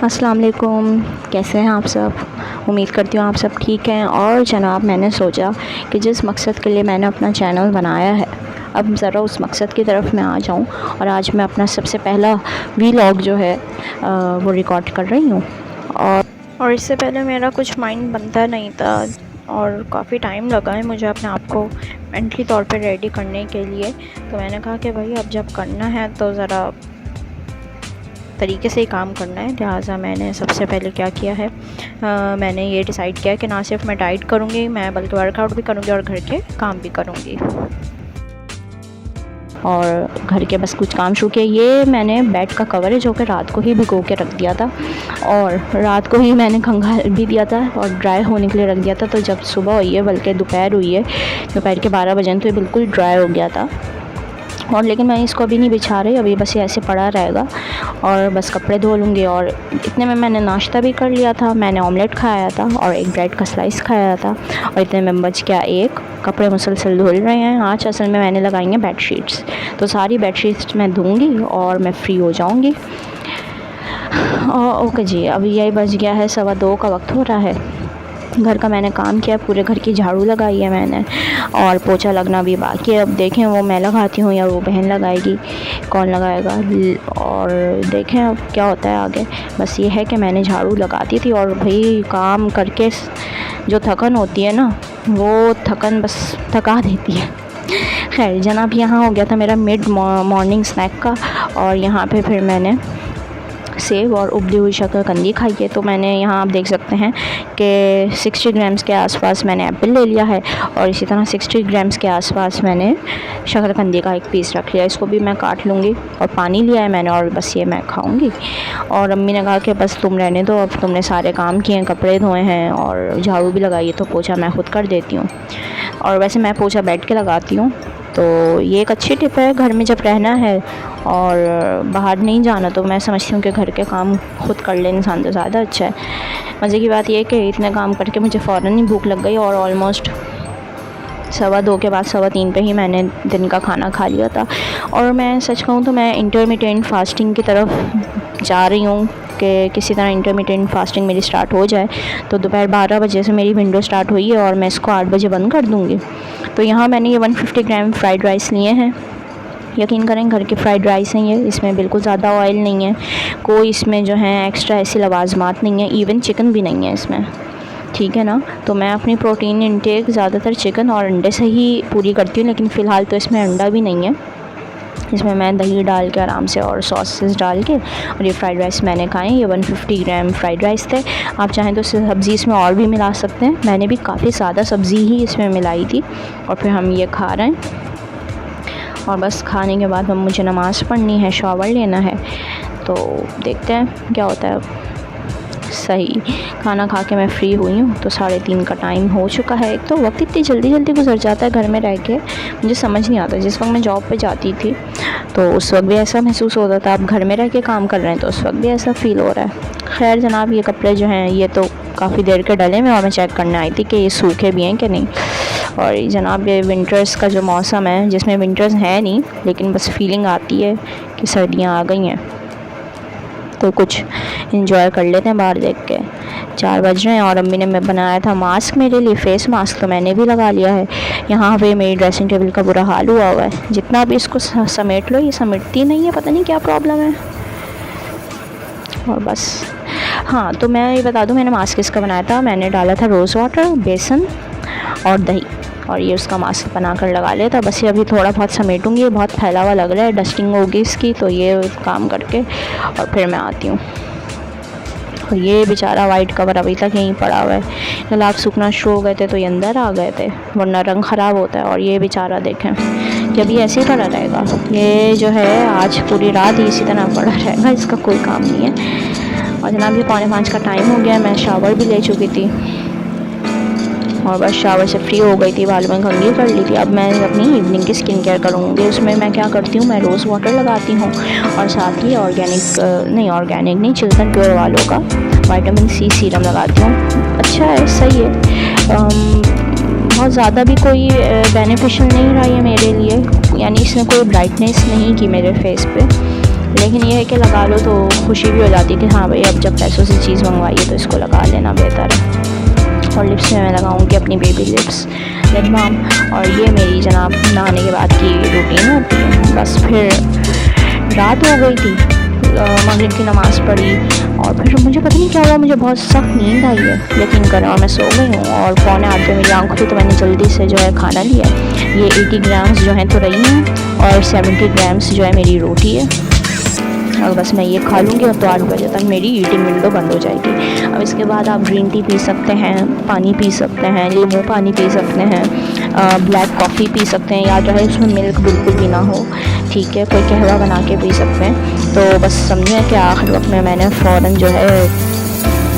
अस्सलाम वालेकुम। कैसे हैं आप सब? उम्मीद करती हूँ आप सब ठीक हैं। और जनाब, मैंने सोचा कि जिस मकसद के लिए मैंने अपना चैनल बनाया है, अब ज़रा उस मकसद की तरफ मैं आ जाऊँ। और आज मैं अपना सबसे पहला वीलॉग जो है वो रिकॉर्ड कर रही हूँ। और इससे पहले मेरा कुछ माइंड बनता नहीं था और काफ़ी टाइम लगा है मुझे अपने आप को मेंटली तौर पे रेडी करने के लिए। तो मैंने कहा कि भाई अब जब करना है तो ज़रा तरीके से ही काम करना है। लिहाजा मैंने सबसे पहले क्या किया है, मैंने ये डिसाइड किया कि ना सिर्फ मैं डाइट करूँगी, मैं बल्कि वर्कआउट भी करूँगी और घर के काम भी करूँगी। और घर के बस कुछ काम शुरू किए। ये मैंने बेड का कवर है जो कि रात को ही भिगो के रख दिया था और रात को ही मैंने खंगाल भी दिया था और ड्राई होने के लिए रख दिया था। तो जब सुबह हुई है, बल्कि दोपहर हुई है, दोपहर के 12 बजे, तो ये बिल्कुल ड्राई हो गया था। और लेकिन मैं इसको अभी नहीं बिछा रही, अभी बस ये ऐसे पड़ा रहेगा और बस कपड़े धो लूँगी। और इतने में मैंने नाश्ता भी कर लिया था, मैंने ऑमलेट खाया था और एक ब्रेड का स्लाइस खाया था। और इतने में बच गया एक। कपड़े मुसलसल धुल रहे हैं। आज असल में मैंने लगाई हैं बेडशीट्स, तो सारी बेडशीट्स मैं धोऊँगी और मैं फ्री हो जाऊँगी। ओके जी, अभी यही बज गया है 2:15 का वक्त हो रहा है। घर का मैंने काम किया, पूरे घर की झाड़ू लगाई है मैंने और पोछा लगना भी बाकी है। अब देखें वो मैं लगाती हूँ या वो बहन लगाएगी, कौन लगाएगा, और देखें अब क्या होता है आगे। बस ये है कि मैंने झाड़ू लगाती थी और भाई काम करके जो थकन होती है ना, वो थकन बस थका देती है। खैर जनाब, यहाँ हो गया था मेरा मिड मॉर्निंग स्नैक का। और यहाँ पे फिर मैंने सेब और उबली हुई शकरकंदी खाई है। तो मैंने यहाँ आप देख सकते हैं कि 60 ग्राम्स के आसपास मैंने एप्पल ले लिया है और इसी तरह 60 ग्राम्स के आसपास मैंने शकरकंदी का एक पीस रख लिया। इसको भी मैं काट लूँगी। और पानी लिया है मैंने और बस ये मैं खाऊँगी। और अम्मी ने कहा कि बस तुम रहने दो, अब तुमने सारे काम किए हैं, कपड़े धोए हैं और झाड़ू भी लगाई है, तो पोछा मैं खुद कर देती हूँ। और वैसे मैं पोछा बैठ के लगाती हूँ, तो ये एक अच्छी टिप है घर में जब रहना है और बाहर नहीं जाना। तो मैं समझती हूँ कि घर के काम खुद कर ले इंसान तो ज़्यादा अच्छा है। मज़े की बात यह है कि इतने काम करके मुझे फ़ौरन ही भूख लग गई और ऑलमोस्ट 2:15 के बाद 3:15 पे ही मैंने दिन का खाना खा लिया था। और मैं सच कहूँ तो मैं इंटरमिटेंट फास्टिंग की तरफ जा रही हूँ कि किसी तरह इंटरमिटेंट फास्टिंग मेरी स्टार्ट हो जाए। तो दोपहर 12 बजे से मेरी विंडो स्टार्ट हुई है और मैं इसको 8 बजे बंद कर दूँगी। तो यहाँ मैंने ये 150 ग्राम फ्राइड राइस लिए हैं। यकीन करें घर के फ्राइड राइस हैं ये, इसमें बिल्कुल ज़्यादा ऑयल नहीं है, कोई इसमें जो है एक्स्ट्रा ऐसी लवाजमात नहीं है, इवन चिकन भी नहीं है इसमें, ठीक है ना। तो मैं अपनी प्रोटीन इंटेक ज़्यादातर चिकन और अंडे से ही पूरी करती हूँ, लेकिन फ़िलहाल तो इसमें अंडा भी नहीं है। इसमें मैं दही डाल के आराम से और सॉसेस डाल के, और ये फ्राइड राइस मैंने खाए। ये 150 ग्राम फ्राइड राइस थे। आप चाहें तो सब्ज़ी इसमें और भी मिला सकते हैं, मैंने भी काफ़ी ज़्यादा सब्ज़ी ही इसमें मिलाई थी। और फिर हम ये खा रहे हैं और बस खाने के बाद हम मुझे नमाज़ पढ़नी है, शावर लेना है। तो देखते हैं क्या होता है। सही खाना खा के मैं फ़्री हुई हूँ, तो 3:30 का टाइम हो चुका है। एक तो वक्त इतनी जल्दी जल्दी गुजर जाता है घर में रह के, मुझे समझ नहीं आता। जिस वक्त मैं जॉब पे जाती थी तो उस वक्त भी ऐसा महसूस होता था, अब घर में रह के काम कर रहे हैं तो उस वक्त भी ऐसा फ़ील हो रहा है। खैर जनाब, ये कपड़े जो हैं ये तो काफ़ी देर के डले में और मैं चेक करने आई थी कि ये सूखे भी हैं कि नहीं। और जनाब, ये विंटर्स का जो मौसम है, जिसमें विंटर्स है नहीं लेकिन बस फीलिंग आती है कि सर्दियाँ आ गई हैं, तो कुछ इंजॉय कर लेते हैं बाहर देख के। 4 बज रहे हैं और अम्मी ने मैं बनाया था मास्क मेरे लिए, फेस मास्क, तो मैंने भी लगा लिया है। यहाँ पे मेरी ड्रेसिंग टेबल का बुरा हाल हुआ हुआ है, जितना भी इसको समेट लो ये समेटती नहीं है, पता नहीं क्या प्रॉब्लम है। और बस हाँ, तो मैं ये बता दूँ मैंने मास्क किसका बनाया था। मैंने डाला था रोज़ वाटर, बेसन और दही, और ये उसका मास्क बना कर लगा लिया था। बस ये अभी थोड़ा बहुत समेटूंगी, ये बहुत फैला हुआ लग रहा है, डस्टिंग होगी इसकी, तो ये काम करके और फिर मैं आती हूँ। और ये बेचारा वाइट कवर अभी तक यहीं पड़ा हुआ है, गुलाब सूखना शुरू हो गए थे तो ये अंदर आ गए थे, वरना रंग ख़राब होता है। और ये बेचारा देखें कि अभी ऐसे ही पड़ा रहेगा, ये जो है आज पूरी रात ही इसी तरह पड़ा रहेगा, इसका कोई काम नहीं है। और जनाब, ये 4:45 का टाइम हो गया, मैं शावर भी ले चुकी थी और बस शावर से फ्री हो गई थी, बालों में कंघी कर ली थी। अब मैं अपनी इवनिंग की स्किन केयर करूँगी। उसमें मैं क्या करती हूँ, मैं रोज़ वाटर लगाती हूँ और साथ ही ऑर्गेनिक नहीं चिल्टन प्योर वालों का विटामिन सी सीरम लगाती हूँ। अच्छा है, सही है। बहुत ज़्यादा भी कोई बेनिफिशियल नहीं रहा ये मेरे लिए, यानी इसने कोई ब्राइटनेस नहीं की मेरे फेस पे, लेकिन ये है कि लगा लो तो खुशी भी हो जाती है कि हाँ भाई अब जब पैसों से चीज़ मंगवाई है तो इसको लगा लेना बेहतर है। और लिप्स में मैं लगाऊंगी अपनी बेबी लिप्स लिप बाम। और ये मेरी जनाब नहाने के बाद की रूटीन होती है। बस फिर रात हो गई थी, मगरिब की नमाज़ पढ़ी और फिर मुझे पता नहीं क्या हुआ, मुझे बहुत सख्त नींद आई है यकीन करें, और मैं सो गई हूँ। और 7:45 पे मेरी आँख खुली तो मैंने जल्दी से जो है खाना लिया। ये 80 ग्राम्स जो है तो रही हैं और 70 ग्राम्स जो है मेरी रोटी है। और बस मैं ये खा लूँगी और तो 8 बजे तक मेरी ईटिंग विंडो बंद हो जाएगी। अब इसके बाद आप ग्रीन टी पी सकते हैं, पानी पी सकते हैं, नींबू पानी पी सकते हैं, ब्लैक कॉफ़ी पी सकते हैं, या जो है उसमें मिल्क बिल्कुल भी ना हो, ठीक है, कोई कहवा बना के पी सकते हैं। तो बस समझें कि आखिर वक्त में मैंने फ़ौरन जो है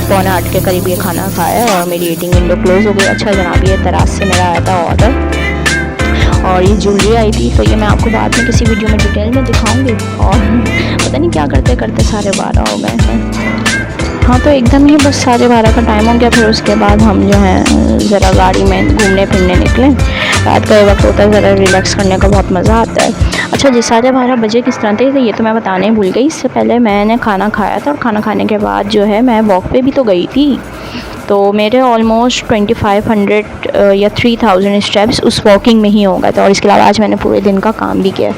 7:45 के करीब ये खाना खाया और मेरी ईटिंग विंडो क्लोज़ हो गई। अच्छा जनाब, ये दराज से मेरा आया था ऑर्डर और ये ज्वेलरी आई थी, तो ये मैं आपको बाद में किसी वीडियो में डिटेल में दिखाऊंगी। और पता नहीं क्या करते करते 12:30 हो गए हैं। हाँ तो एकदम ही बस 12:30 का टाइम हो गया। फिर उसके बाद हम जो है ज़रा गाड़ी में घूमने फिरने निकले। रात का ये वक्त होता है, ज़रा रिलैक्स करने का बहुत मज़ा आता है। अच्छा जी, 12:30 बजे किस तरह थे ये तो मैं बताने भूल गई। इससे पहले मैंने खाना खाया था और खाना खाने के बाद जो है मैं वॉक पे भी तो गई थी। तो मेरे ऑलमोस्ट 2500 या 3000 स्टेप्स उस वॉकिंग में ही हो गए थे। और इसके अलावा आज मैंने पूरे दिन का काम भी किया।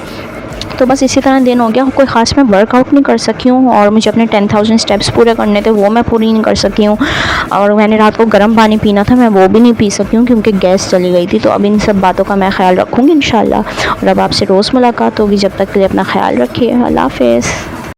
तो बस इसी तरह दिन हो गया। कोई ख़ास मैं वर्कआउट नहीं कर सकी हूँ और मुझे अपने 10,000 स्टेप्स पूरे करने थे, वो मैं पूरी नहीं कर सकी हूँ। और मैंने रात को गर्म पानी पीना था, मैं वो भी नहीं पी सकी हूँ क्योंकि गैस चली गई थी। तो अब इन सब बातों का मैं ख्याल रखूँगी इंशाल्लाह। और अब आपसे रोज़ मुलाकात होगी, जब तक के लिए अपना ख्याल रखिए। अल्लाह हाफ़िज़।